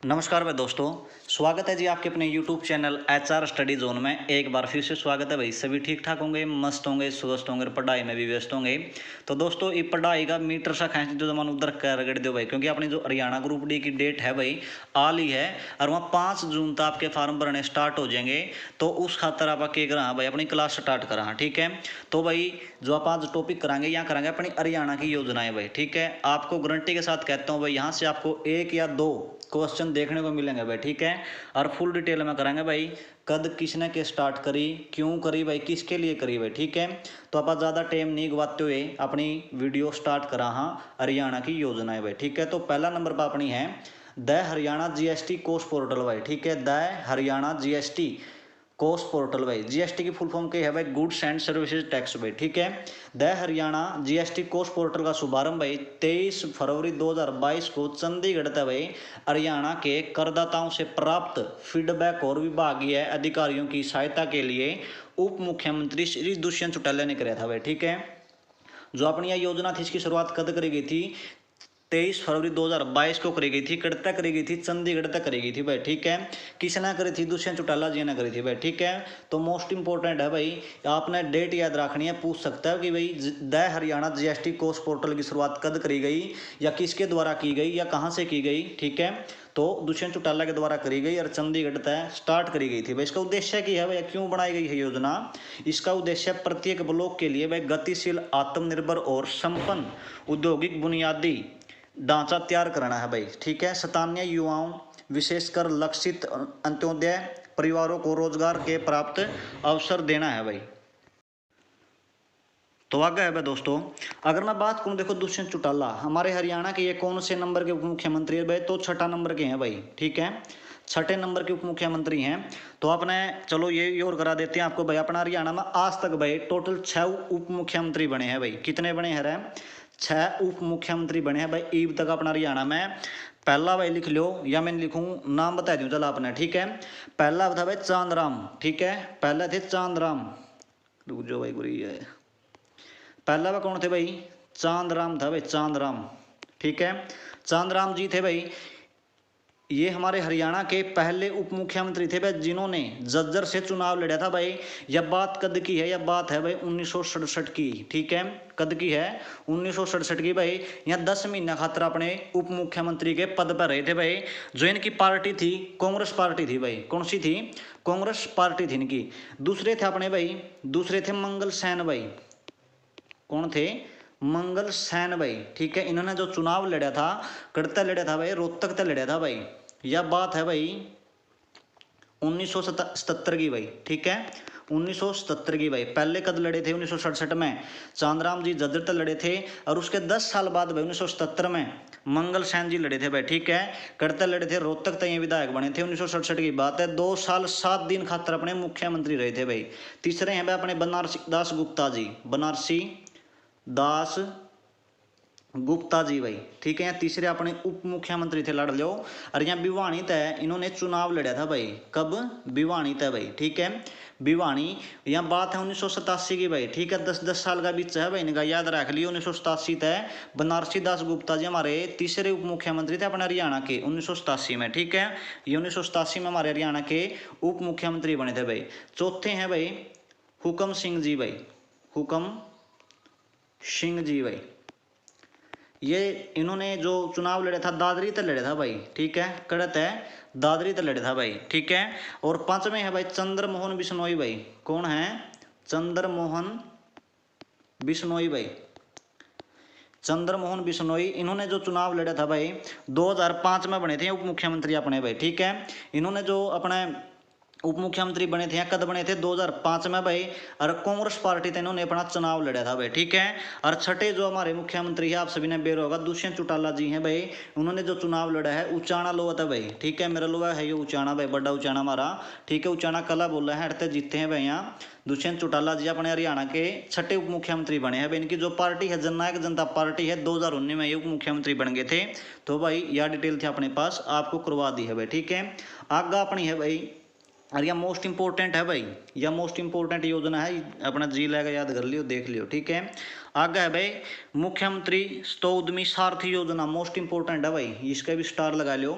नमस्कार भाई दोस्तों, स्वागत है जी आपके अपने YouTube channel HR study zone में। एक बार फिर से स्वागत है भाई। सभी ठीक ठाक होंगे, मस्त होंगे, स्वस्थ होंगे, पढ़ाई में भी व्यस्त होंगे। तो दोस्तों ये पढ़ाई का मीटर सा खेच जो जमान उधर कर गड़ दो भाई, क्योंकि अपनी जो हरियाणा ग्रुप डी की डेट है भाई आल ही है और वहाँ 5 जून तक आपके फार्म भरने स्टार्ट हो जाएंगे। तो उस खातर आप के करा भाई अपनी क्लास स्टार्ट करा, ठीक है। तो भाई जो आप आज टॉपिक कराएंगे यहाँ कराएंगे अपनी हरियाणा की योजनाएं भाई, ठीक है। आपको गारंटी के साथ कहता हूँ भाई, यहाँ से आपको एक या दो क्वेश्चन देखने को मिलेंगे भाई, ठीक है। और फुल डिटेल में कराएंगे भाई, कद किसने के स्टार्ट करी, क्यों करी भाई, किसके लिए करी भाई, ठीक है। तो आप ज़्यादा टाइम नहीं गवाते हुए अपनी वीडियो स्टार्ट करा हाँ हरियाणा की योजनाएं भाई, ठीक है। तो पहला नंबर पर अपनी है द हरियाणा जीएसटी कोष पोर्टल भाई, ठीक है। द हरियाणा जीएसटी कोष पोर्टल भाई, जीएसटी की फुल फॉर्म क्या है भाई, गुड्स एंड सर्विसेज टैक्स भाई, ठीक है। द हरियाणा जीएसटी कोष पोर्टल का शुभारंभ भाई 23 फरवरी 2022 को चंडीगढ़ था भाई हरियाणा के करदाताओं से प्राप्त फीडबैक और विभागीय अधिकारियों की सहायता के लिए उप मुख्यमंत्री श्री दुष्यंत चौटाला ने कराया था भाई, ठीक है। जो अपनी यह योजना थी इसकी शुरुआत कद करी गई थी 23 फरवरी 2022 को करी गई थी। कड़ तक करी गई थी, चंडीगढ़ तक करी गई थी भाई, ठीक है। किसने करी थी, दुष्यंत चौटाला जी ने करी थी भाई, ठीक है। तो मोस्ट इंपोर्टेंट है भाई, आपने डेट याद रखनी है। पूछ सकता है कि भाई द हरियाणा जीएसटी कोष पोर्टल की शुरुआत कद करी गई या किसके द्वारा की गई या कहाँ से की गई, ठीक है। तो दुष्यंत चौटाला के द्वारा करी गई और चंडीगढ़ तय स्टार्ट करी गई थी भाई। इसका उद्देश्य क्या है भाई, क्यों बनाई गई है योजना। इसका उद्देश्य प्रत्येक ब्लॉक के लिए भाई गतिशील, आत्मनिर्भर और संपन्न औद्योगिक बुनियादी ढांचा तैयार कराना है भाई, ठीक है। स्थानीय युवाओं विशेषकर लक्षित अंत्योदय परिवारों को रोजगार के प्राप्त अवसर देना है भाई। तो आगे है भाई दोस्तों, अगर मैं बात करूं, देखो दुष्यंत चौटाला हमारे हरियाणा के ये कौन से नंबर के उप मुख्यमंत्री है भाई, तो छठा नंबर के हैं भाई, ठीक है। छठे नंबर के उप मुख्यमंत्री हैं। तो आपने चलो ये और करा देते हैं आपको भाई, अपना हरियाणा में आज तक भाई टोटल 6 उप मुख्यमंत्री बने हैं भाई। कितने बने हैं रे, 6 उप मुख्यमंत्री बने हैं भाई ईब तक अपना हरियाणा में। पहला भाई लिख लो या मैं लिखूं, नाम बता दूं चलो आपने, ठीक है। पहला था भाई चांदराम, ठीक है। पहले थे चांदराम, रुक जाओ भाई गुरी है। पहला वह कौन थे भाई, चांदराम था भाई, चांदराम, ठीक है। चांदराम जी थे भाई, ये हमारे हरियाणा के पहले उप मुख्यमंत्री थे भाई जिन्होंने झज्जर से चुनाव लड़ा था भाई। यह बात कद की है, यह बात है भाई 1967 की, ठीक है। कद की है 1967 की भाई। यहाँ 10 महीना खातर अपने उप मुख्यमंत्री के पद पर रहे थे भाई। जो इनकी पार्टी थी कांग्रेस पार्टी थी भाई, कौन सी थी, कांग्रेस पार्टी थी इनकी। दूसरे थे अपने भाई, दूसरे थे मंगल सेन भाई, कौन थे, मंगल सेन भाई, ठीक है। इन्होंने जो चुनाव लड़ा था, कड़ता लड़ा था भाई, रोहतक तक लड़ा था भाई। यह बात है भाई 1977 की भाई, ठीक है। 1977 की भाई। पहले कद लड़े थे 1967 में, चांदराम जी जज्जर तक लड़े थे। और उसके 10 साल बाद भाई 1977 में मंगल सेन जी लड़े थे भाई, ठीक है। कड़ता लड़े थे, रोहतक तक ये विधायक बने थे। 1967 की बात है। 2 साल 7 दिन खातर अपने मुख्यमंत्री रहे थे भाई। तीसरे हैं भाई अपने बनारसी दास गुप्ता जी, बनारसी दास गुप्ता जी भाई, ठीक है। तीसरे अपने उप मुख्यमंत्री थे, लड़ लो। और यहाँ भिवानी तय इन्होंने चुनाव लड़ा था भाई, कब, भिवानी तय भाई, ठीक है। भिवानी, यहाँ बात है 1987 की भाई, ठीक है। 10-10 साल का बीच है भाई इनका, याद रख लियो। 1987 तय बनारसी दास गुप्ता जी हमारे तीसरे उप मुख्यमंत्री थे अपने हरियाणा के 1987 में, ठीक है। ये 1987 में हमारे हरियाणा के उप मुख्यमंत्री बने थे भाई। चौथे हैं भाई हुकम सिंह जी भाई, हुकम सिंह जी भाई। ये इन्होंने जो चुनाव लड़ा था दादरी तक लड़ा था भाई, ठीक है। कड़त है दादरी तक लड़ा था भाई, ठीक है। और पांचवें है भाई चंद्रमोहन बिश्नोई भाई, कौन है, चंद्रमोहन बिश्नोई भाई, चंद्रमोहन बिश्नोई। इन्होंने जो चुनाव लड़ा था भाई 2005 में बने थे उप मुख्यमंत्री अपने भाई, ठीक है। इन्होंने जो अपने उप मुख्यमंत्री बने थे, कद बने थे 2005 में भाई। और कांग्रेस पार्टी थे, इन्होंने अपना चुनाव लड़ा था भाई, ठीक है। और छठे जो हमारे मुख्यमंत्री है, आप सभी ने बेरो होगा, दुष्यंत चौटाला जी हैं भाई। उन्होंने जो चुनाव लड़ा है उचाना लोहा था भाई, ठीक है। मेरा लोहा है ये उचाना भाई, बड़ा उचाना हमारा, ठीक है। उचाना कला बोला है, हटते जीते हैं भाई यहाँ। दुष्यंत चौटाला जी अपने हरियाणा के छठे उप मुख्यमंत्री बने हैं भाई। इनकी जो पार्टी है जननायक जनता पार्टी है, 2019 में ये उप मुख्यमंत्री बन गए थे। तो भाई यह डिटेल थी अपने पास, आपको करवा दी है भाई, ठीक है। आगे अपनी है भाई, और यह मोस्ट इंपोर्टेंट है भाई, यह मोस्ट इंपोर्टेंट योजना है अपना, जी लेगा याद कर लियो, देख लियो, ठीक है। आगे है भाई मुख्यमंत्री स्तोउद्यमी सारथी योजना, मोस्ट इंपोर्टेंट है भाई, इसका भी स्टार लगा लो।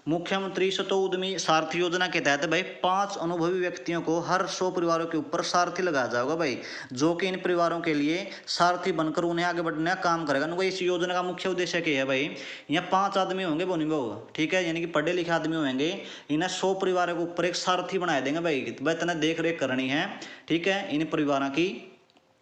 मुख्यमंत्री स्तोउद्यमी सारथी योजना के तहत भाई 5 अनुभवी व्यक्तियों को हर 100 परिवारों के ऊपर सारथी लगाया जाएगा भाई, जो कि इन परिवारों के लिए सारथी बनकर उन्हें आगे बढ़ने का काम करेगा। भाई इस योजना का मुख्य उद्देश्य क्या है भाई, यहाँ 5 आदमी होंगे बोनी बहु, ठीक है, यानी कि पढ़े लिखे आदमी होंगे, इन्हें 100 परिवारों के ऊपर एक सारथी बना देंगे भाई, इतना देख रेख करनी है, ठीक है, इन परिवारों की,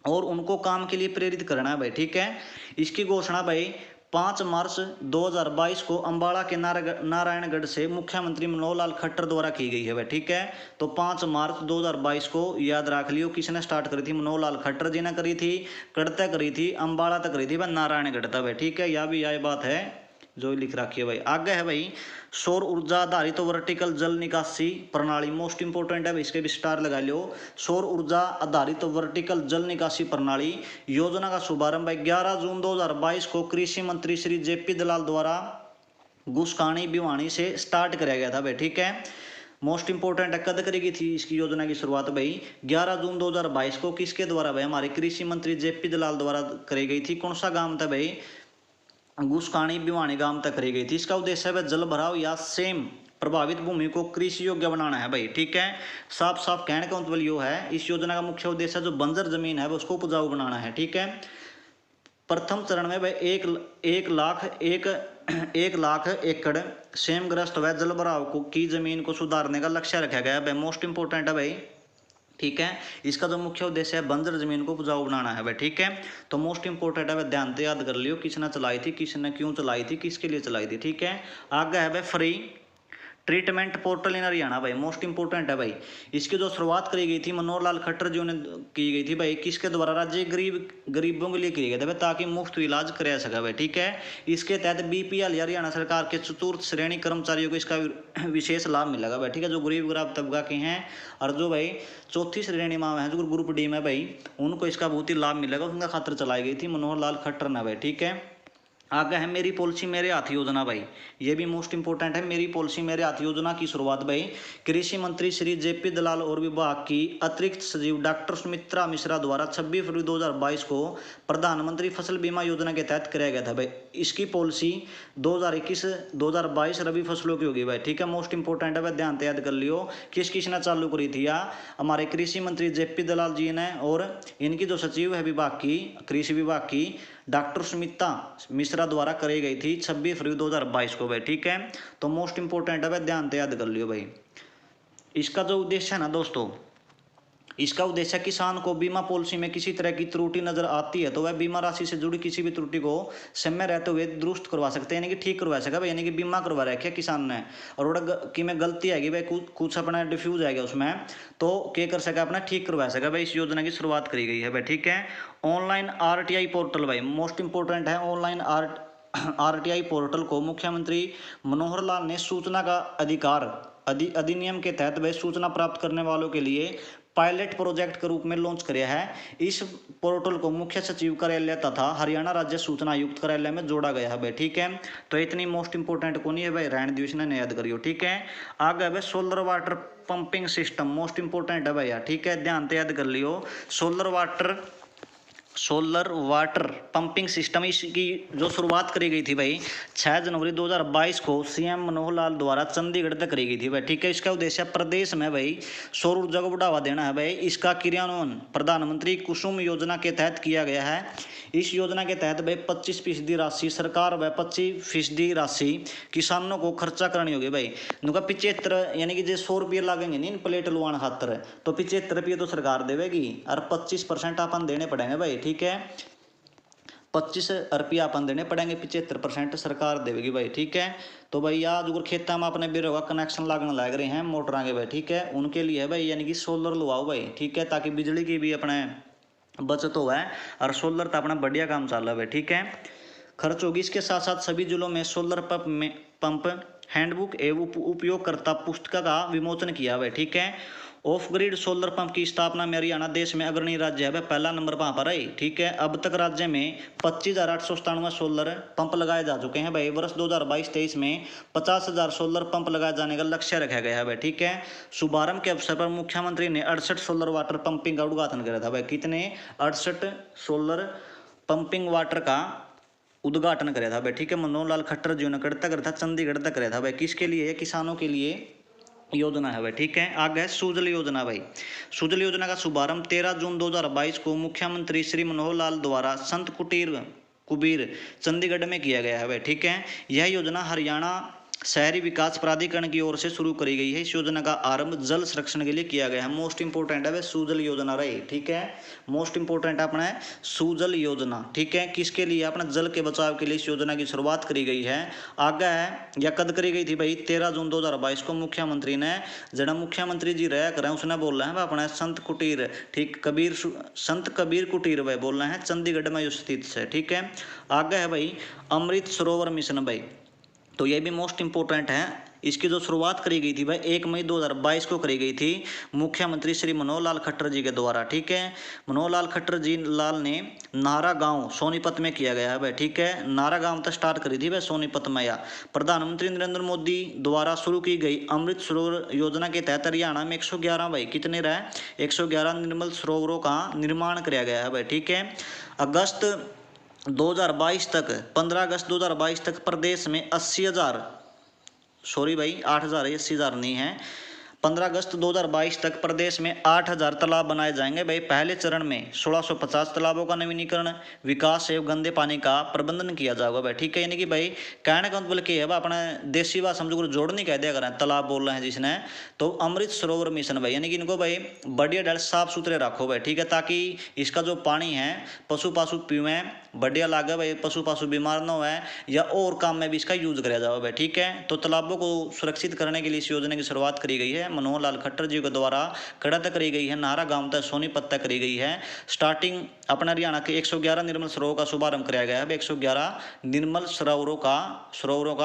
और उनको काम के लिए प्रेरित करना है भाई, ठीक है। इसकी घोषणा भाई 5 मार्च 2022 को अंबाला के नारायणगढ़ से मुख्यमंत्री मनोहर लाल खट्टर द्वारा की गई है भाई, ठीक है। तो 5 मार्च 2022 को याद रख लियो, किसने स्टार्ट करी थी, मनोहर लाल खट्टर जी ने करी थी, कड़ते करी थी, अंबाला तक करी थी भाई, नारायणगढ़ तक भाई, ठीक है। यह भी यही बात है जो लिख रखी है भाई। आगे है भाई सौर ऊर्जा आधारित तो वर्टिकल जल निकासी प्रणाली, मोस्ट इंपोर्टेंट है भाई, इसके भी स्टार लगा लो। सौर ऊर्जा आधारित तो वर्टिकल जल निकासी प्रणाली योजना का शुभारंभ भाई 11 जून 2022 को कृषि मंत्री श्री जेपी दलाल द्वारा गुस्कानी भिवानी से स्टार्ट कराया गया था भाई, ठीक है। मोस्ट इंपोर्टेंट है, कद करेगी थी इसकी योजना की शुरुआत भाई 11 जून 2022 को, किसके द्वारा भाई, हमारे कृषि मंत्री जेपी दलाल द्वारा करी गई थी। कौन सा गांव था भाई, गुस्कानी भिवानी गांव तक करी गई थी। इसका उद्देश्य है जल भराव या सेम प्रभावित भूमि को कृषि योग्य बनाना है भाई, ठीक है। साफ साफ कहने का मतलब यो है, इस योजना का मुख्य उद्देश्य जो बंजर जमीन है उसको उपजाऊ बनाना है, ठीक है। प्रथम चरण में भाई एक लाख एकड़ सेमग्रस्त व जल भराव को की जमीन को सुधारने का लक्ष्य रखा गया है भाई, मोस्ट इंपोर्टेंट है भाई, ठीक है। इसका जो मुख्य उद्देश्य है बंजर जमीन को उपजाऊ बनाना है भाई, ठीक है। तो मोस्ट इंपोर्टेंट है भाई, ध्यान से याद कर लियो, किसने चलाई थी, किसने क्यों चलाई थी, किसके लिए चलाई थी, ठीक है। आगे है भाई फ्री ट्रीटमेंट पोर्टल इन हरियाणा भाई, मोस्ट इंपोर्टेंट है भाई। इसकी जो शुरुआत करी गई थी मनोहर लाल खट्टर जी ने की गई थी भाई, किसके द्वारा, राज्य गरीबों के लिए की गई थी भाई, ताकि मुफ्त इलाज कराया सके भाई, ठीक है। इसके तहत बीपीएल हरियाणा सरकार के चतुर्थ श्रेणी कर्मचारियों को इसका विशेष लाभ मिलेगा भाई, ठीक है, जो गरीब गरीब तबका के हैं, और जो भाई चौथी श्रेणी में है, जो ग्रुप डी में भाई, उनको इसका बहुत ही लाभ मिलेगा, उनका खातिर चलाई गई थी मनोहर लाल खट्टर ने भाई, ठीक है। आगे है मेरी पॉलिसी मेरे हाथ योजना भाई, ये भी मोस्ट इंपोर्टेंट है। मेरी पॉलिसी मेरे हाथ योजना की शुरुआत भाई कृषि मंत्री श्री जेपी दलाल और विभाग की अतिरिक्त सचिव डॉक्टर सुमित्रा मिश्रा द्वारा 26 फरवरी 2022 को प्रधानमंत्री फसल बीमा योजना के तहत कराया गया था भाई। इसकी पॉलिसी 2021-2022 रबी फसलों की होगी भाई, ठीक है, मोस्ट इंपोर्टेंट है भाई, ध्यान से याद कर लियो। किसने चालू करी थी, या हमारे कृषि मंत्री जेपी दलाल जी ने, और इनकी जो सचिव है विभाग की, कृषि विभाग की, डॉक्टर सुमित्रा मिश्रा द्वारा करी गई थी 26 फरवरी 2022 को भाई, ठीक है। तो मोस्ट इंपोर्टेंट है भाई, ध्यान से याद कर लियो भाई। इसका जो उद्देश्य है ना दोस्तों, इसका उद्देश्य किसान को बीमा पॉलिसी में किसी तरह की त्रुटि नजर आती है तो वह बीमा राशि से जुड़ी किसी भी त्रुटि को समय रहते हुए दुरुस्त करवा सकते हैं, यानी कि ठीक करवा सके भाई, यानी कि बीमा करवा रखा किसान ने, और कि में गलती आएगी भाई, कुछ अपना डिफ्यूज आएगा उसमें, तो क्या कर सके, अपना ठीक करवा सके भाई। इस योजना की शुरुआत करी गई है भाई, ठीक है। ऑनलाइन आरटीआई पोर्टल भाई, मोस्ट इंपोर्टेंट है। ऑनलाइन आरटीआई पोर्टल को मुख्यमंत्री मनोहर लाल ने सूचना का अधिकार अधिनियम के तहत वह सूचना प्राप्त करने वालों के लिए पायलट प्रोजेक्ट के रूप में लॉन्च किया है। इस पोर्टल को मुख्य सचिव कार्यालय तथा हरियाणा राज्य सूचना आयुक्त कार्यालय में जोड़ा गया है भाई, ठीक है। तो इतनी मोस्ट इंपोर्टेंट कौन है भाई, रहन दिवस ने याद करियो, ठीक है। आगे भाई solar water pumping system, most important है भैया, ठीक है, ध्यान से याद कर लियो। सोलर वाटर पंपिंग सिस्टम, इसकी जो शुरुआत करी गई थी भाई 6 जनवरी 2022 को सीएम मनोहर लाल द्वारा चंडीगढ़ तक करी गई थी भाई, ठीक है। इसका उद्देश्य प्रदेश में भाई सौर ऊर्जा को बढ़ावा देना है भाई। इसका क्रियान्वयन प्रधानमंत्री कुसुम योजना के तहत किया गया है। इस योजना के तहत भाई 25% राशि सरकार व 25% राशि किसानों को खर्चा करनी होगी भाई। उनका 75, यानी कि जो 100 रुपये लगेंगे नहीं प्लेट लुवाने खातर, तो 75 रुपये तो सरकार देगी और 25% अपन देने पड़ेंगे भाई, ठीक है। 25 रुपया अपन देने पड़ेंगे, 75% सरकार देगी भाई, ठीक है। तो भाई आज अगर खेता में अपने बेरों का कनेक्शन लागने लग रहे हैं मोटर के भाई, ठीक है, उनके लिए है भाई, यानी कि सोलर लुवाओ भाई, ठीक है, ताकि बिजली की भी अपने बचत हो है और सोलर तो अपना बढ़िया काम चल रहा है, ठीक है। खर्च होगी। इसके साथ साथ सभी जिलों में सोलर पंप हैंडबुक एवं उपयोगकर्ता पुस्तिका का विमोचन किया हुआ है, ठीक है। ऑफ ग्रिड सोलर पंप की स्थापना में हरियाणा देश में अग्रणी राज्य है, पहला नंबर वहाँ पर है, ठीक है। अब तक राज्य में 25,897 सोलर पंप लगाए जा चुके हैं भाई। वर्ष 2022-23 में 50,000 सोलर पंप लगाए जाने का लक्ष्य रखा गया है भाई, ठीक है। शुभारंभ के अवसर पर मुख्यमंत्री ने 68 सोलर वाटर पंपिंग का उद्घाटन किया था भाई। कितने? 68 सोलर पंपिंग वाटर का उद्घाटन कराया था भाई, ठीक है। मनोहर लाल खट्टर जी ने करता था, चंडीगढ़ तक कराया था भाई। किसके लिए? किसानों के लिए योजना है भाई, ठीक है। आगे है सुजल योजना भाई। सुजल योजना का शुभारंभ 13 जून 2022 को मुख्यमंत्री श्री मनोहर लाल द्वारा संत कुबीर चंडीगढ़ में किया गया है भाई, ठीक है। यह योजना हरियाणा शहरी विकास प्राधिकरण की ओर से शुरू करी गई है। इस योजना का आरंभ जल संरक्षण के लिए किया गया है। मोस्ट इंपोर्टेंट है भाई सुजल योजना रही, ठीक है। मोस्ट इंपोर्टेंट अपना है सुजल योजना, ठीक है। किसके लिए? अपना जल के बचाव के लिए इस योजना की शुरुआत करी गई है। आगे है या कद करी गई थी भाई? 13 जून 2022 को मुख्यमंत्री ने, जरा मुख्यमंत्री जी रह कर उसने बोल रहे हैं अपना संत कुटीर, ठीक, संत कबीर कुटीर भाई बोल रहे हैं, चंडीगढ़ में स्थित है, ठीक है। आगे है भाई अमृत सरोवर मिशन भाई, तो ये भी मोस्ट इंपोर्टेंट है। इसकी जो शुरुआत करी गई थी भाई 1 मई 2022 को करी गई थी मुख्यमंत्री श्री मनोहर लाल खट्टर जी के द्वारा, ठीक है। मनोहर लाल खट्टर जी लाल ने नाहरा गांव सोनीपत में किया गया है भाई, ठीक है। नाहरा गांव तक स्टार्ट करी थी भाई सोनीपत में। या प्रधानमंत्री नरेंद्र मोदी द्वारा शुरू की गई अमृत सरोवर योजना के तहत हरियाणा में 111 भाई कितने रहे 111 निर्मल सरोवरों का निर्माण किया गया है भाई, ठीक है। अगस्त 2022 तक 15 अगस्त 2022 तक प्रदेश में 80,000, सॉरी भाई 8,000 है, 80,000 नहीं है। 15 अगस्त 2022 तक प्रदेश में 8,000 तालाब बनाए जाएंगे भाई। पहले चरण में 1650 तालाबों का नवीनीकरण, विकास एवं गंदे पानी का प्रबंधन किया जाएगा भाई, ठीक है। यानी कि भाई कहने का मतलब क्या है अपना देसी भाषा समझो जोड़ नहीं कह दिया करें, तालाब बोल रहे हैं जिसने, तो अमृत सरोवर मिशन भाई, यानी कि इनको भाई बढ़िया डल साफ सुथरे रखो भाई, ठीक है, ताकि इसका जो पानी है पशु पाशु पीवे बढ़िया लागे भाई, पशु पाशु बीमार ना हुए या और काम में भी इसका यूज कराया जाए भाई, ठीक है। तो तालाबों को सुरक्षित करने के लिए इस योजना की शुरुआत करी गई है मनोहर लाल खट्टर जी के द्वारा। कड़ा तक करी गई है, नाहरा गांव तक सोनीपत तक करी गई है। स्टार्टिंग अपना हरियाणा के 111 निर्मल सरोवरों का शुभारंभ कराया गया है। 111 निर्मल सरोवरों का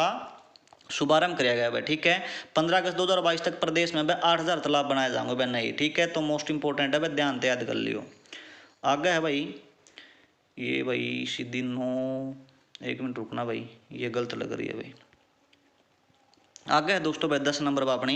शुभारंभ किया गया है, ठीक है। 15 अगस्त 2022 तक प्रदेश में 8,000 तालाब बनाए जाएंगे भाई, नहीं, ठीक है। तो मोस्ट इंपोर्टेंट है भाई, ध्यान से याद कर लियो। आगे है भाई ये भाई सीधी 9, 1 मिनट रुकना भाई, ये गलत लग रही है भाई। आगे है दोस्तों भाई 10 नंबर पर अपनी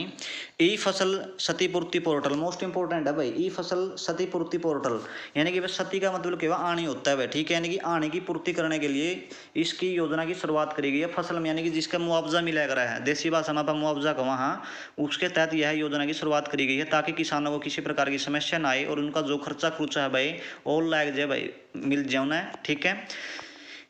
ई फसल क्षतिपूर्ति पोर्टल। मोस्ट इंपोर्टेंट है भाई ई फसल क्षतिपूर्ति पोर्टल, यानी कि क्षति का मतलब क्या आनी होता है भाई, ठीक है। यानी कि आने की पूर्ति करने के लिए इसकी योजना की शुरुआत करी गई है। फसल में यानी कि जिसका मुआवजा मिला रहा है, देसी भाषा में मुआवजा का वहाँ, उसके तहत यह योजना की शुरुआत करी गई है ताकि किसानों को किसी प्रकार की समस्या ना आए और उनका जो खर्चा खुर्चा है भाई और लायक जाए भाई, मिल जाना है, ठीक है।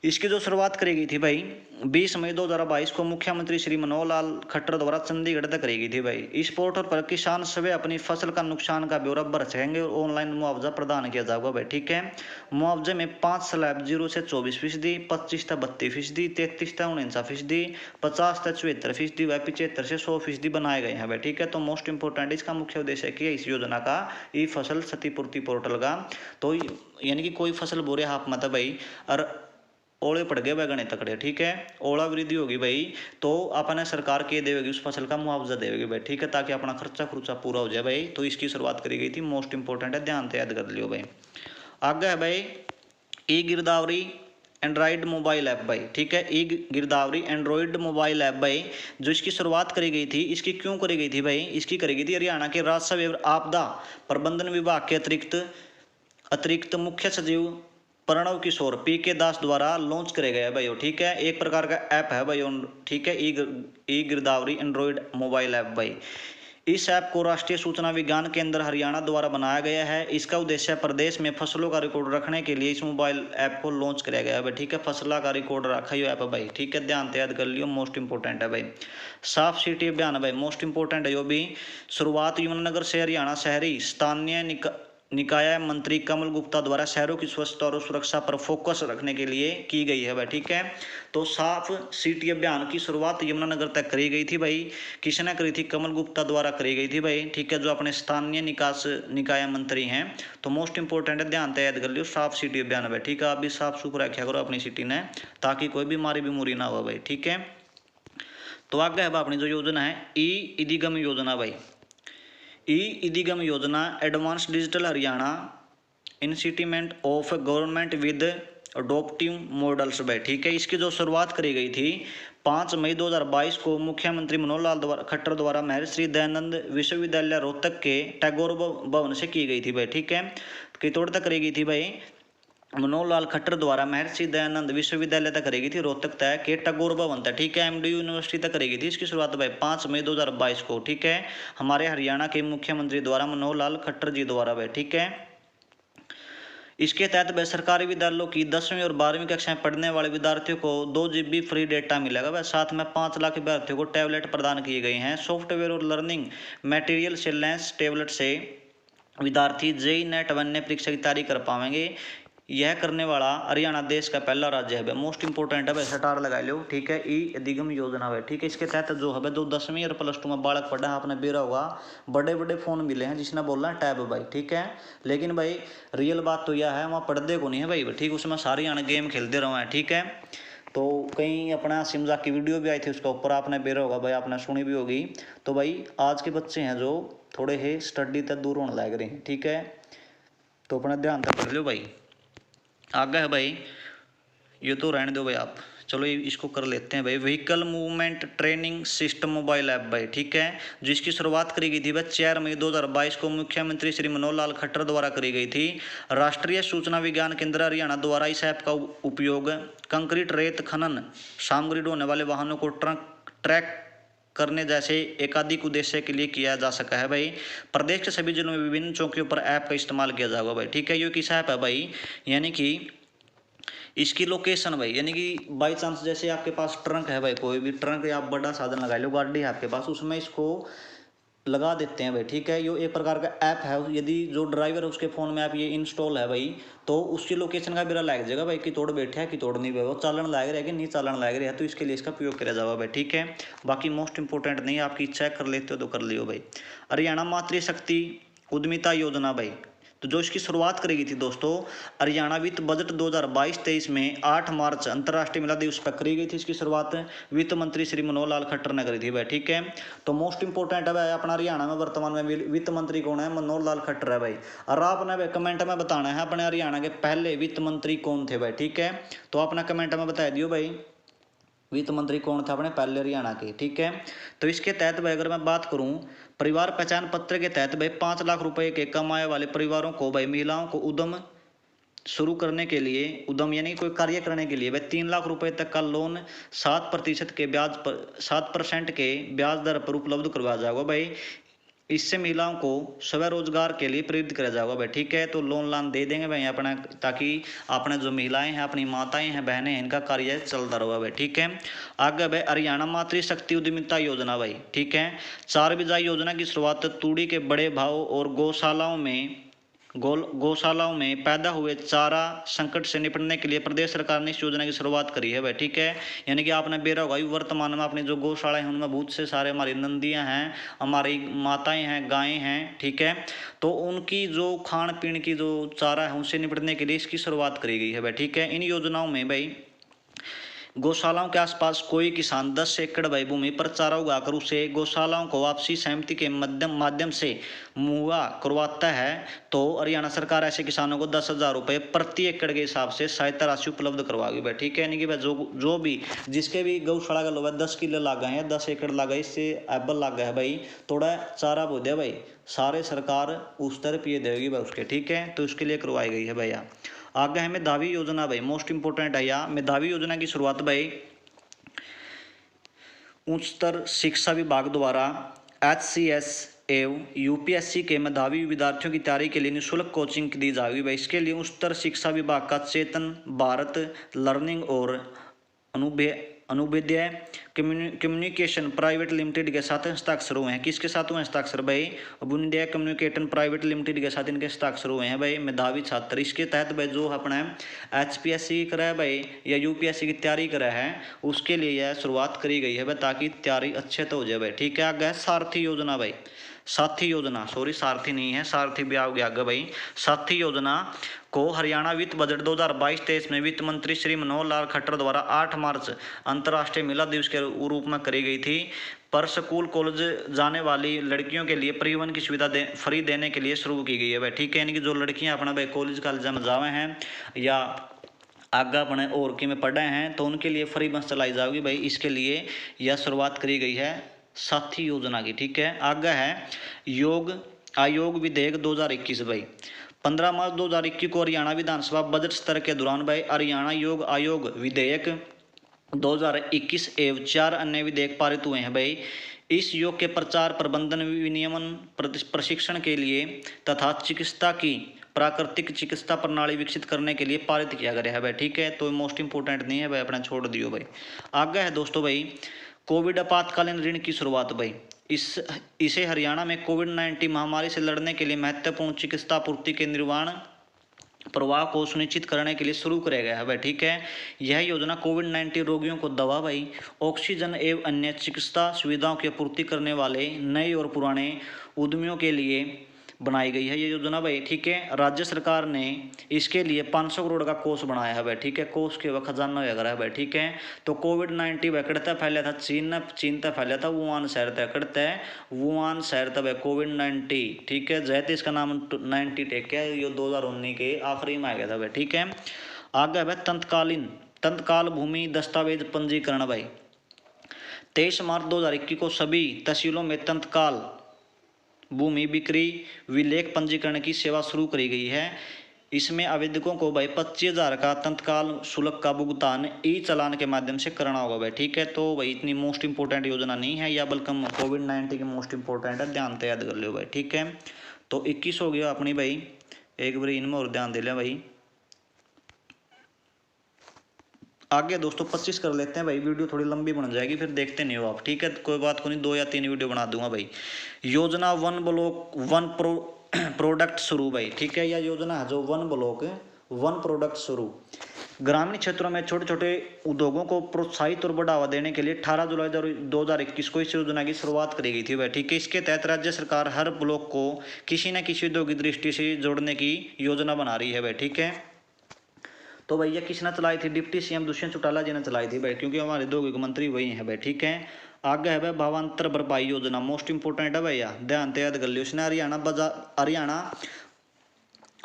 इसकी जो शुरुआत करी गई थी भाई 20 मई 2022 को मुख्यमंत्री श्री मनोहर लाल खट्टर द्वारा चंडीगढ़ तक करी गई थी भाई। इस पोर्टल पर किसान सभी अपनी फसल का नुकसान का ब्यौरा भर सकेंगे और ऑनलाइन मुआवजा प्रदान किया जाएगा भाई, ठीक है। मुआवजे में 5 स्लैब 0 से 24%, 25 से 32%, 33 से 49%, 50 से 74% व 75 से 100% बनाए गए हैं भाई, ठीक है। तो मोस्ट इंपोर्टेंट इसका मुख्य उद्देश्य क्या है इस योजना का, ई फसल क्षतिपूर्ति पोर्टल का। तो यानी कि कोई फसल बोरे हाथ में था भाई और ओले पड़ गए बैगने तकड़े, ठीक है, ओला वृद्धि होगी भाई, तो अपने सरकार के देगी उस फसल का मुआवजा देगी भाई, ठीक है, ताकि अपना खर्चा खुर्चा पूरा हो जाए भाई। तो इसकी शुरुआत करी गई थी, मोस्ट इंपोर्टेंट है, ध्यान से याद कर लियो भाई। आगे है भाई ई गिरदावरी एंड्रॉइड मोबाइल ऐप भाई, ठीक है। ई गिरदावरी एंड्रॉइड मोबाइल ऐप भाई जो इसकी शुरुआत करी गई थी, इसकी क्यों करी गई थी भाई? इसकी करी गई थी हरियाणा के राजस्व एवं आपदा प्रबंधन विभाग के अतिरिक्त मुख्य सचिव प्रणव किशोर PK दास द्वारा लॉन्च करे गए भाई, ठीक है। एक प्रकार का ऐप है भाई, ठीक है, ई गिरदावरी एंड्रॉइड मोबाइल ऐप भाई। इस ऐप को राष्ट्रीय सूचना विज्ञान केंद्र हरियाणा द्वारा बनाया गया है। इसका उद्देश्य प्रदेश में फसलों का रिकॉर्ड रखने के लिए इस मोबाइल ऐप को लॉन्च किया गया है भाई, ठीक है। फसलों का रिकॉर्ड रखा ही ऐप है भाई, ठीक है, ध्यान से याद कर लियो, मोस्ट इंपोर्टेंट है भाई। साफ सिटी अभियान भाई मोस्ट इंपोर्टेंट है, जो भी शुरुआत यमुनानगर से हरियाणा शहरी स्थानीय निकाय मंत्री कमल गुप्ता द्वारा शहरों की स्वच्छता और सुरक्षा पर फोकस रखने के लिए की गई है भाई, ठीक है। तो साफ सिटी अभियान की शुरुआत यमुनानगर तक करी गई थी भाई, किसने करी थी? कमल गुप्ता द्वारा करी गई थी भाई, ठीक है, जो अपने स्थानीय निकाय मंत्री हैं। तो मोस्ट इंपोर्टेंट है, ध्यान से याद कर लियो, साफ सिटी अभियान भाई, ठीक है। आप भी साफ सुथरा रखा करो अपनी सिटी ने ताकि कोई बीमारी ना हो भाई, ठीक है। तो आगे है अपनी जो योजना है ई इदिगम योजना भाई। ई इदिगम योजना advance digital Haryana institute of government with adaptive models भाई, ठीक है। इसकी जो शुरुआत करी गई थी 5 मई 2022 को मुख्यमंत्री मनोहर लाल खट्टर द्वारा महर्षि दयानंद विश्वविद्यालय रोहतक के टैगोर भवन से की गई थी भाई, ठीक है। कितोड़ तक करी गई थी भाई मनोहर लाल खट्टर द्वारा महर्षि दयानंद विश्वविद्यालय तक करेगी थी, रोहतक तक के टैगोर भवन तक, ठीक है, एमडी यूनिवर्सिटी तक करेगी थी। इसकी शुरुआत भाई 5 मई 2022 को, ठीक है, हमारे हरियाणा के मुख्यमंत्री द्वारा, मनोहर लाल खट्टर जी द्वारा भाई, ठीक है। इसके तहत वह सरकारी विद्यालयों की 10वीं और 12वीं कक्षाएं पढ़ने वाले विद्यार्थियों को 2 GB फ्री डेटा मिलेगा। वह साथ में 5 लाख विद्यार्थियों को टैबलेट प्रदान किए गए हैं। सॉफ्टवेयर और लर्निंग मटेरियल से लैस टैबलेट से विद्यार्थी जेईई नेट बनने परीक्षा की तैयारी कर पाएंगे। यह करने वाला हरियाणा देश का पहला राज्य है। मोस्ट इंपोर्टेंट है, स्टार लगा लो, ठीक है। ई अधिगम योजना है, ठीक है। इसके तहत जो है जो 10वीं और +2 में बालक पढ़ा है, आपने बेरा होगा, बड़े बड़े फोन मिले हैं जिसने बोलना है टैब भाई, ठीक है। लेकिन भाई रियल बात तो यह है, वहाँ पढ़ते को नहीं है भाई, ठीक, उसमें सारी आने गेम खेलते रहो हैं, ठीक है। तो कहीं अपना सिमजा की वीडियो भी आई थी, उसका ऊपर आपने बेरा होगा भाई, आपने सुनी भी होगी। तो भाई आज के बच्चे हैं जो थोड़े ही स्टडी तक दूर होने लग रहे हैं, ठीक है। तो अपना ध्यान तक कर लो भाई। आगे है भाई, ये तो रहने दो भाई आप, चलो इसको कर लेते हैं भाई। Vehicle movement training system mobile app भाई, ठीक है, जिसकी शुरुआत करी गई थी वह 4 मई 2022 को मुख्यमंत्री श्री मनोहर लाल खट्टर द्वारा करी गई थी। राष्ट्रीय सूचना विज्ञान केंद्र हरियाणा द्वारा इस ऐप का उपयोग कंक्रीट, रेत खनन सामग्री ढोने वाले वाहनों को ट्रैक करने जैसे एकाधिक उद्देश्य के लिए किया जा सका है भाई। प्रदेश के सभी जिलों में विभिन्न चौकियों पर ऐप का इस्तेमाल किया जाएगा भाई, ठीक है। ये किस ऐप है भाई, यानी कि इसकी लोकेशन भाई, यानी कि बाई चांस जैसे आपके पास ट्रंक है भाई, कोई भी ट्रंक या बड़ा साधन लगा लो, गाड़ी है आपके पास, उसमें इसको लगा देते हैं भाई, ठीक है। ये एक प्रकार का ऐप है। यदि जो ड्राइवर है उसके फ़ोन में ऐप ये इंस्टॉल है भाई, तो उसकी लोकेशन का बिरा लग जाएगा भाई कि तोड़ बैठे है कि तोड़ नहीं, वो चालन लाग रहा है कि नहीं चालन लाग रहा है, तो इसके लिए इसका उपयोग किया जाएगा भाई, ठीक है। बाकी मोस्ट इंपोर्टेंट नहीं, आपकी चेक कर लेते हो तो कर लियो भाई। हरियाणा मातृशक्ति उद्यमिता योजना भाई, तो जो इसकी शुरुआत करी गई थी दोस्तों, हरियाणा वित्त बजट 2022-23 में 8 मार्च अंतर्राष्ट्रीय महिला दिवस पर करी गई थी। इसकी शुरुआत वित्त मंत्री श्री मनोहर लाल खट्टर ने करी थी भाई, ठीक है। तो मोस्ट इंपोर्टेंट है भाई, अपना हरियाणा में वर्तमान में वित्त मंत्री कौन है, मनोहर लाल खट्टर है भाई। और आपने कमेंट में बताना है अपने हरियाणा के पहले वित्त मंत्री कौन थे भाई, ठीक है। तो अपना कमेंट में बता दियो भाई वित्त मंत्री कौन था अपने पहले हरियाणा के, ठीक है। तो इसके तहत भाई अगर मैं बात करूं, परिवार पहचान पत्र के तहत भाई 5 लाख रुपए के कमाए वाले परिवारों को भाई, महिलाओं को उद्यम शुरू करने के लिए, उद्यम यानी कोई कार्य करने के लिए भाई 3 लाख रुपए तक का लोन 7% के ब्याज पर 7% के ब्याज दर पर उपलब्ध करवाया जाएगा भाई। इससे महिलाओं को स्वरोजगार के लिए प्रेरित किया जाएगा भाई, ठीक है। तो लोन दे देंगे भाई अपना, ताकि अपने जो महिलाएं हैं, अपनी माताएं हैं, बहनें हैं, इनका कार्य चलता रहा भाई, ठीक है। आगे भाई हरियाणा मातृशक्ति उद्यमिता योजना भाई, ठीक है। 4 बिजाई योजना की शुरुआत तूड़ी के बड़े भाव और गौशालाओं में पैदा हुए चारा संकट से निपटने के लिए प्रदेश सरकार ने इस योजना की शुरुआत करी है भाई, ठीक है। यानी कि आपने बेरा होगा, वर्तमान में अपनी जो गौशालाएं हैं उनमें बहुत से सारे हमारी नंदियां हैं, हमारी माताएं हैं, गायें हैं, ठीक है। तो उनकी जो खान पीन की जो चारा है उससे निपटने के लिए इसकी शुरुआत करी गई है भाई, ठीक है। इन योजनाओं में भाई गौशालाओं के आसपास कोई किसान 10 एकड़ भाई भूमि पर चारा उगाकर उसे गौशालाओं को आपसी सहमति के माध्यम से मुआ करवाता है, तो हरियाणा सरकार ऐसे किसानों को 10,000 रुपये प्रति एकड़ के हिसाब से सहायता राशि उपलब्ध करवाएगी भाई, ठीक है। यानी कि भाई जो भी जिसके भी गौशाला का लोग 10 किलो लागा है, 10 एकड़ लागा, इससे एबल लागा है भाई, थोड़ा चारा बो दिया भाई, सारे सरकार उस तरफ ये देगी भाई उसके, ठीक है। तो उसके लिए करवाई गई है भैया। आगे है मेधावी योजना भाई, मोस्ट इंपोर्टेंट है यहाँ। मेधावी योजना की शुरुआत भाई उच्चतर शिक्षा विभाग द्वारा HCS एवं UPSC के मेधावी विद्यार्थियों की तैयारी के लिए निःशुल्क कोचिंग दी जाएगी भाई। इसके लिए उच्चतर शिक्षा विभाग का चेतन भारत लर्निंग और अनुविद्या कम्युनिकेशन प्राइवेट लिमिटेड के साथ हस्ताक्षर हुए हैं। किसके साथ हुए हस्ताक्षर भाई, अनुविद्या कम्युनिकेशन प्राइवेट लिमिटेड के साथ इनके हस्ताक्षर हुए हैं भाई, मेधावी छात्र। इसके तहत भाई जो अपना HPSC करा है भाई या UPSC की तैयारी करा है, उसके लिए यह शुरुआत करी गई है भाई, ताकि तैयारी अच्छे तो हो जाए भाई, ठीक है। आगे सारथी योजना भाई, साथी योजना, सॉरी सारथी नहीं है, सारथी भी आओगे आगे भाई। साथी योजना को हरियाणा वित्त बजट 2022-23 में वित्त मंत्री श्री मनोहर लाल खट्टर द्वारा 8 मार्च अंतर्राष्ट्रीय महिला दिवस के रूप में करी गई थी। पर स्कूल कॉलेज जाने वाली लड़कियों के लिए परिवहन की सुविधा फ्री देने के लिए शुरू की गई है भाई, ठीक है। यानी कि जो लड़कियां अपना भाई कॉलेज कॉलेज में जावे हैं या आगे अपने और के में पढ़े हैं, तो उनके लिए फ्री बस चलाई जाएगी भाई। इसके लिए यह शुरुआत करी गई है साथी योजना की, ठीक है। आगे है योग आयोग विधेयक 2021 भाई। 15 मार्च 2021 को हरियाणा विधानसभा बजट सत्र के दौरान भाई हरियाणा योग आयोग विधेयक 2021 एवं 4 अन्य विधेयक पारित हुए हैं भाई। इस योग के प्रचार प्रबंधन विनियमन प्रशिक्षण के लिए तथा चिकित्सा की प्राकृतिक चिकित्सा प्रणाली विकसित करने के लिए पारित किया गया है भाई। ठीक है, तो मोस्ट इंपोर्टेंट नहीं है भाई, अपना छोड़ दियो भाई। आगे है दोस्तों भाई कोविड आपातकालीन ऋण की शुरुआत भाई। इसे हरियाणा में कोविड-19 महामारी से लड़ने के लिए महत्वपूर्ण चिकित्सा आपूर्ति के निर्वहन प्रवाह को सुनिश्चित करने के लिए शुरू किया गया है भाई। ठीक है, यह योजना कोविड-19 रोगियों को दवा भाई, ऑक्सीजन एवं अन्य चिकित्सा सुविधाओं की आपूर्ति करने वाले नए और पुराने उद्यमियों के लिए बनाई गई है ये योजना भाई। ठीक है, राज्य सरकार ने इसके लिए 500 करोड़ का कोष बनाया है भाई। ठीक है, कोष के वह खजाना वगैरह है भाई। ठीक है, तो कोविड-19 वह करता फैला था चीन तक फैला था, वुहान शहर तक करता है, वुहान शहर तक कोविड-19। ठीक है, जैसे इसका नाम 90 टेक है, ये 2019 के आखिरी में आ गया था भाई। ठीक है, आगे भाई तत्काल भूमि दस्तावेज पंजीकरण भाई। 23 मार्च 2021 को सभी तहसीलों में तत्काल भूमि बिक्री विलेख पंजीकरण की सेवा शुरू करी गई है। इसमें आवेदकों को भाई 25,000 का तत्काल शुल्क का भुगतान ई चालान के माध्यम से करना होगा भाई। ठीक है, तो भाई इतनी मोस्ट इंपोर्टेंट योजना नहीं है या बल्कि कोविड-19 की मोस्ट इंपोर्टेंट है, ध्यान से याद कर लो भाई। ठीक है, तो 21 हो गया अपनी भाई, एक बार इनमें और ध्यान दे लें भाई। आगे दोस्तों 25 कर लेते हैं भाई, वीडियो थोड़ी लंबी बन जाएगी फिर देखते नहीं हो आप। ठीक है, कोई बात को नहीं, 2 या 3 वीडियो बना दूंगा भाई। योजना 1 ब्लॉक 1 प्रोडक्ट शुरू भाई। ठीक है, यह योजना है जो 1 ब्लॉक 1 प्रोडक्ट शुरू ग्रामीण क्षेत्रों में छोटे छोटे उद्योगों को प्रोत्साहित और बढ़ावा देने के लिए 18 जुलाई 2021 को इस योजना की शुरुआत करी गई थी भाई। ठीक है, इसके तहत राज्य सरकार हर ब्लॉक को किसी न किसी उद्योग की दृष्टि से जोड़ने की योजना बना रही है भाई। ठीक है, तो भैया किसने चलाई थी? डिप्टी सीएम दुष्यंत चौटाला जी ने चलाई थी भाई, क्योंकि हमारे औद्योगिक मंत्री वही हैं भाई। ठीक है, आगे है भाई भावांतर भरपाई योजना, मोस्ट इंपोर्टेंट है भैया, ध्यान से याद कर लियो। उसने हरियाणा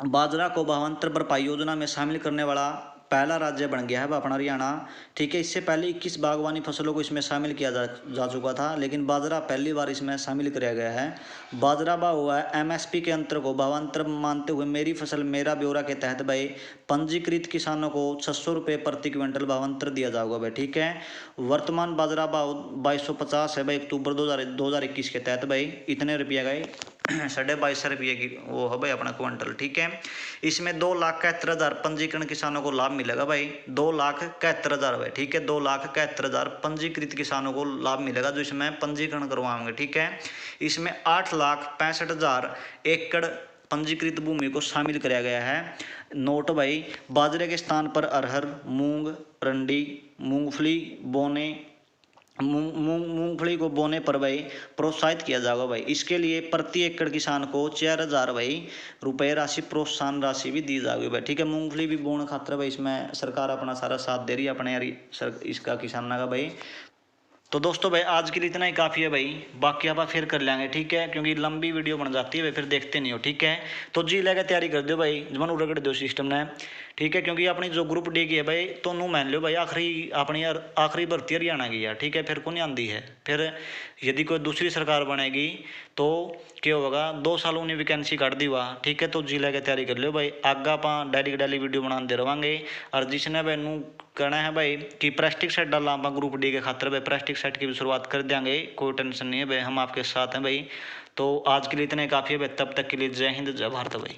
बाजरा को भावांतर भरपाई योजना में शामिल करने वाला पहला राज्य बन गया है वह अपना हरियाणा। ठीक है, इससे पहले 21 बागवानी फसलों को इसमें शामिल किया जा चुका था, लेकिन बाजरा पहली बार इसमें शामिल किया गया है। बाजरा हुआ है एमएसपी के अंतर को भावांतर मानते हुए मेरी फसल मेरा ब्यौरा के तहत भाई पंजीकृत किसानों को 600 रुपये प्रति क्विंटल भावांतर दिया जाएगा भाई। ठीक है, वर्तमान बाजरा भाव 2250 है भाई अक्टूबर 2021 के तहत भाई इतने रुपये गए 22.5 रुपये की वो है भाई अपना क्विंटल। ठीक है, इसमें 2,71,000 पंजीकरण किसानों को लाभ मिलेगा भाई, 2,71,000 भाई। ठीक है, 2,71,000 पंजीकृत किसानों को लाभ मिलेगा जो इसमें पंजीकरण करवाएंगे। ठीक है, इसमें 8,65,000 एकड़ पंजीकृत भूमि को शामिल किया गया है। नोट भाई, बाजरे के स्थान पर अरहर, मूंग, रंडी, मूंगफली को बोने पर भाई प्रोत्साहित किया जाएगा भाई। इसके लिए प्रति एकड़ किसान को 4,000 भाई रुपये राशि प्रोत्साहन राशि भी दी जाएगी भाई। ठीक है, मूंगफली भी बोने खातर भाई इसमें सरकार अपना सारा साथ दे रही है अपने इसका किसानों का भाई। तो दोस्तों भाई आज के लिए इतना ही काफ़ी है भाई, बाकी आप फिर कर लेंगे। ठीक है, क्योंकि लंबी वीडियो बन जाती है भाई, फिर देखते नहीं हो। ठीक है, तो जी लेकर तैयारी कर दो भाई, जमन रगड़ दो सिस्टम ने। ठीक है, क्योंकि अपनी जो ग्रुप डी की है भाई तो नू मान लो भाई आखिरी भर्ती हरियाणा की है। ठीक है, फिर कौन आती है, फिर यदि कोई दूसरी सरकार बनेगी तो क्या होगा, 2 साल उन्हें वैकेंसी काट दी हुआ। ठीक है, तो जी लेकर तैयारी कर लो भाई, आगे आप डेली वीडियो बनाते रहेंगे। और जिसने भाई नू कहना है भाई कि प्रेस्टिक सेट डालना आप ग्रुप डी के खातर भाई, प्रेस्टिक सेट की भी शुरुआत कर देंगे, कोई टेंशन नहीं है भाई, हम आपके साथ हैं भाई। तो आज के लिए इतने काफ़ी है भाई, तब तक के लिए जय हिंद जय भारत भाई।